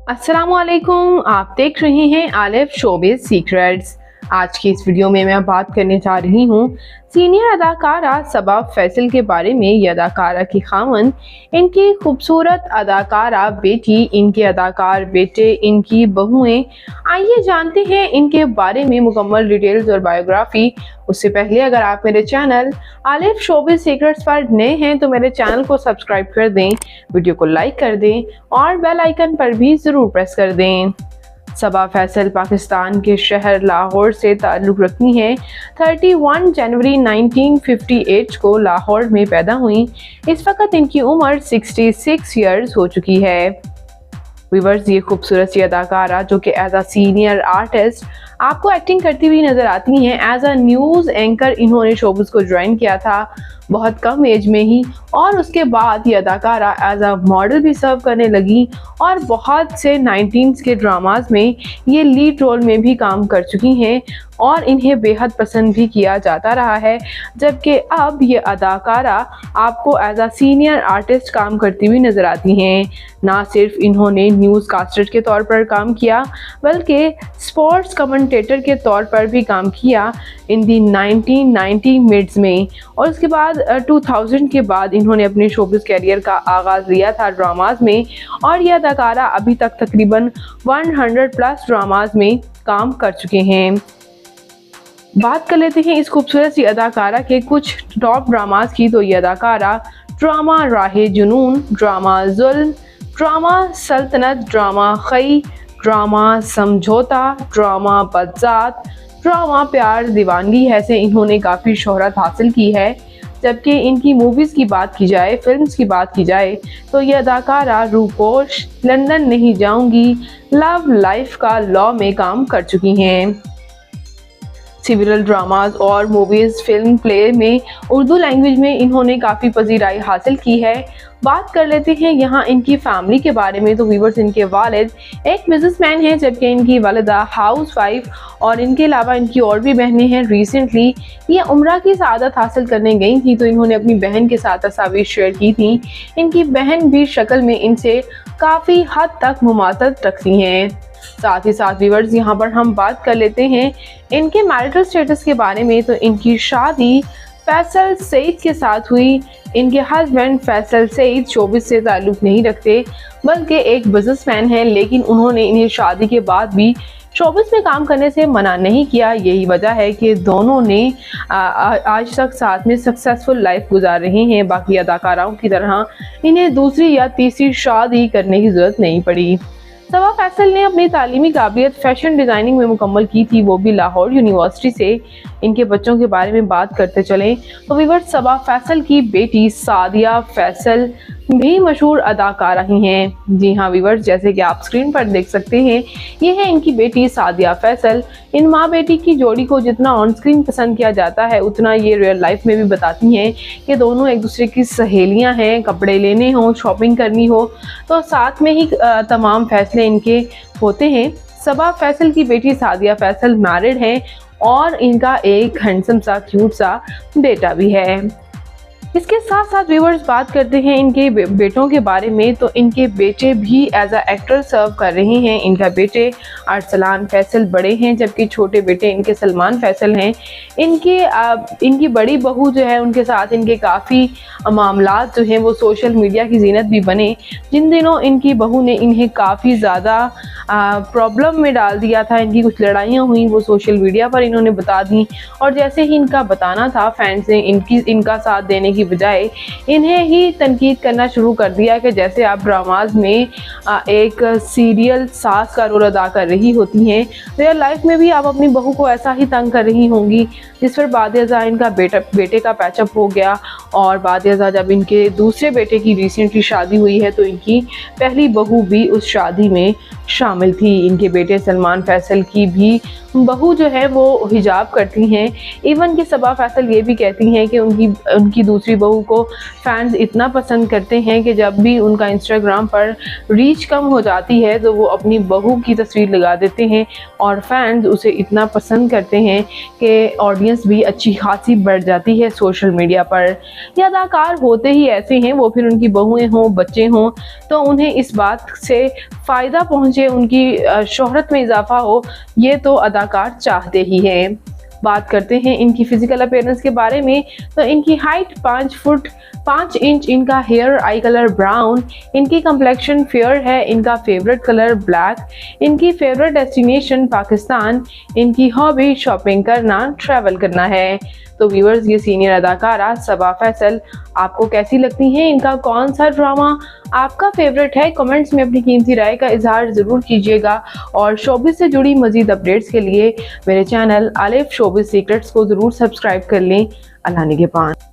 अस्सलामुअलैकुम, आप देख रहे हैं आलिफ शोबिज़ सीक्रेट्स। आज की इस वीडियो में मैं बात करने जा रही हूँ सीनियर अदाकारा सबा फैसल के बारे में। ये अदाकारा की खामन, इनकी खूबसूरत अदाकारा बेटी, इनके अदाकार बेटे, इनकी बहुएं। आइए जानते हैं इनके बारे में मुकम्मल डिटेल्स और बायोग्राफी। उससे पहले अगर आप मेरे चैनल आलिफ शोबिज़ सीक्रेट्स पर नए हैं तो मेरे चैनल को सब्सक्राइब कर दें, वीडियो को लाइक कर दें और बेल आइकन पर भी ज़रूर प्रेस कर दें। सबा फैसल पाकिस्तान के शहर लाहौर से ताल्लुक़ रखती हैं। 31 जनवरी 1958 को लाहौर में पैदा हुई। इस वक्त इनकी उम्र 66 ईयर्स हो चुकी है। व्यूअर्स, ये खूबसूरत सी अदाकारा जो कि एज अ सीनियर आर्टिस्ट आपको एक्टिंग करती हुई नज़र आती हैं। एज अ न्यूज़ एंकर इन्होंने शोबिज़ को ज्वाइन किया था बहुत कम एज में ही, और उसके बाद ये अदाकारा एज अ मॉडल भी सर्व करने लगी और बहुत से 19s के ड्रामाज में ये लीड रोल में भी काम कर चुकी हैं और इन्हें बेहद पसंद भी किया जाता रहा है। जबकि अब ये अदाकारा आपको एज अ सीनियर आर्टिस्ट काम करती हुई नज़र आती हैं। ना सिर्फ इन्होंने न्यूज़ कास्टर के तौर पर काम किया बल्कि स्पोर्ट्स कमेंटेटर के तौर पर भी काम किया इन दी 1990 मिड्स में, और उसके बाद 2000 के बाद इन्होंने अपने शोबिज़ कैरियर का आगाज़ लिया था ड्रामाज में, और यह अदाकारा अभी तक तकरीबन 100+ ड्रामाज में काम कर चुके हैं। बात कर लेते हैं इस खूबसूरत सी अदाकारा के कुछ टॉप ड्रामाज की। तो ये अदाकारा ड्रामा राहे जुनून, ड्रामा जुल्म, ड्रामा सल्तनत, ड्रामा खई, ड्रामा समझौता, ड्रामा बदजात, ड्रामा प्यार दीवानगी है से इन्होंने काफ़ी शोहरत हासिल की है। जबकि इनकी मूवीज़ की बात की जाए, फिल्म्स की बात की जाए तो ये अदाकारा रूपोश, लंदन नहीं जाऊंगी, लव लाइफ का लॉ में काम कर चुकी हैं। सिविल ड्रामाज और मूवीज़, फिल्म प्ले में उर्दू लैंग्वेज में इन्होंने काफ़ी पजीराई हासिल की है। बात कर लेते हैं यहाँ इनकी फैमिली के बारे में। तो व्यूअर्स, इनके वालिद एक बिजनेसमैन हैं जबकि इनकी वालिदा हाउसवाइफ, और इनके अलावा इनकी और भी बहनें हैं। रिसेंटली ये उम्रा की सआदत हासिल करने गई थी तो इन्होंने अपनी बहन के साथ तस्वीर शेयर की थी। इनकी बहन भी शक्ल में इनसे काफ़ी हद तक मुमासत रखती हैं। साथ ही साथ व्यूअर्स, यहाँ पर हम बात कर लेते हैं इनके मैरिटल स्टेटस के बारे में। तो इनकी शादी फैसल सईद के साथ हुई। इनके हस्बैंड फैसल सईद शोबिज़ से ताल्लुक़ नहीं रखते बल्कि एक बिजनेसमैन हैं, लेकिन उन्होंने इन्हें शादी के बाद भी शोबिज़ में काम करने से मना नहीं किया। यही वजह है कि दोनों ने आज तक साथ में सक्सेसफुल लाइफ गुजार रहे हैं। बाकी अदाकाराओं की तरह इन्हें दूसरी या तीसरी शादी करने की ज़रूरत नहीं पड़ी। सबा फैसल ने अपनी तालीमी काबिलियत फैशन डिज़ाइनिंग में मुकम्मल की थी, वो भी लाहौर यूनिवर्सिटी से। इनके बच्चों के बारे में बात करते चलें तो व्यूअर्स, सबा फैसल की बेटी सादिया फैसल भी मशहूर अदाकारा ही हैं। जी हाँ व्यूअर्स, जैसे कि आप स्क्रीन पर देख सकते हैं, ये है इनकी बेटी सादिया फैसल। इन माँ बेटी की जोड़ी को जितना ऑन स्क्रीन पसंद किया जाता है उतना ये रियल लाइफ में भी बताती हैं कि दोनों एक दूसरे की सहेलियाँ हैं। कपड़े लेने हों, शॉपिंग करनी हो तो साथ में ही तमाम फैसले इनके होते हैं। सबा फैसल की बेटी सादिया फैसल मैरिड हैं और इनका एक हैंडसम सा क्यूट सा बेटा भी है। इसके साथ साथ व्यूअर्स, बात करते हैं इनके बेटों के बारे में। तो इनके बेटे भी एज अ एक्टर सर्व कर रहे हैं। इनका बेटे अरसलान फैसल बड़े हैं जबकि छोटे बेटे इनके सलमान फैसल हैं। इनकी बड़ी बहू जो है उनके साथ इनके काफ़ी मामलात जो हैं वो सोशल मीडिया की जीनत भी बने। जिन दिनों इनकी बहू ने इन्हें काफ़ी ज़्यादा प्रॉब्लम में डाल दिया था, इनकी कुछ लड़ाइयाँ हुई वो सोशल मीडिया पर इन्होंने बता दी, और जैसे ही इनका बताना था फैंस ने इनका साथ देने की बजाय इन्हें ही तनकीद करना शुरू कर दिया कि जैसे आप ड्रामाज में एक सीरियल सास का रोल अदा कर रही होती हैं, रियल लाइफ में भी आप अपनी बहू को ऐसा ही तंग कर रही होंगी। जिस पर बादशाह इनका बेटे का पैचअप हो गया, और बादशाह जब इनके दूसरे बेटे की रिसेंटली शादी हुई है तो इनकी पहली बहू भी उस शादी में शामिल थी। इनके बेटे सलमान फैसल की भी बहू जो है वो हिजाब करती हैं। इवन कि सबा फैसल ये भी कहती हैं कि उनकी दूसरी बहू को फैंस इतना पसंद करते हैं कि जब भी उनका इंस्टाग्राम पर रीच कम हो जाती है तो वो अपनी बहू की तस्वीर लगा देते हैं और फैंस उसे इतना पसंद करते हैं कि ऑडियंस भी अच्छी खासी बढ़ जाती है सोशल मीडिया पर। ये अदाकार होते ही ऐसे हैं, वो फिर उनकी बहुएं हों, बच्चे हों तो उन्हें इस बात से फ़ायदा पहुँचे पहुंचे, उनकी शोहरत में इजाफा हो, ये तो अदाकार चाहते ही हैं। बात करते हैं इनकी फिजिकल अपीयरेंस के बारे में, तो इनकी हाइट 5 फुट 5 इंच, इनका हेयर आई कलर ब्राउन, इनकी कम्प्लेक्शन फेयर है, इनका फेवरेट कलर ब्लैक, इनकी फेवरेट डेस्टिनेशन पाकिस्तान, इनकी हॉबी शॉपिंग करना, ट्रैवल करना है। तो व्यूअर्स, ये सीनियर अदाकारा सबा फैसल आपको कैसी लगती हैं? इनका कौन सा ड्रामा आपका फेवरेट है? कमेंट्स में अपनी कीमती राय का इजहार ज़रूर कीजिएगा और शोबिज़ से जुड़ी मज़ीद अपडेट्स के लिए मेरे चैनल आलिफ शोबिज़ सीक्रेट्स को ज़रूर सब्सक्राइब कर लें। अल्लाह निगहबान।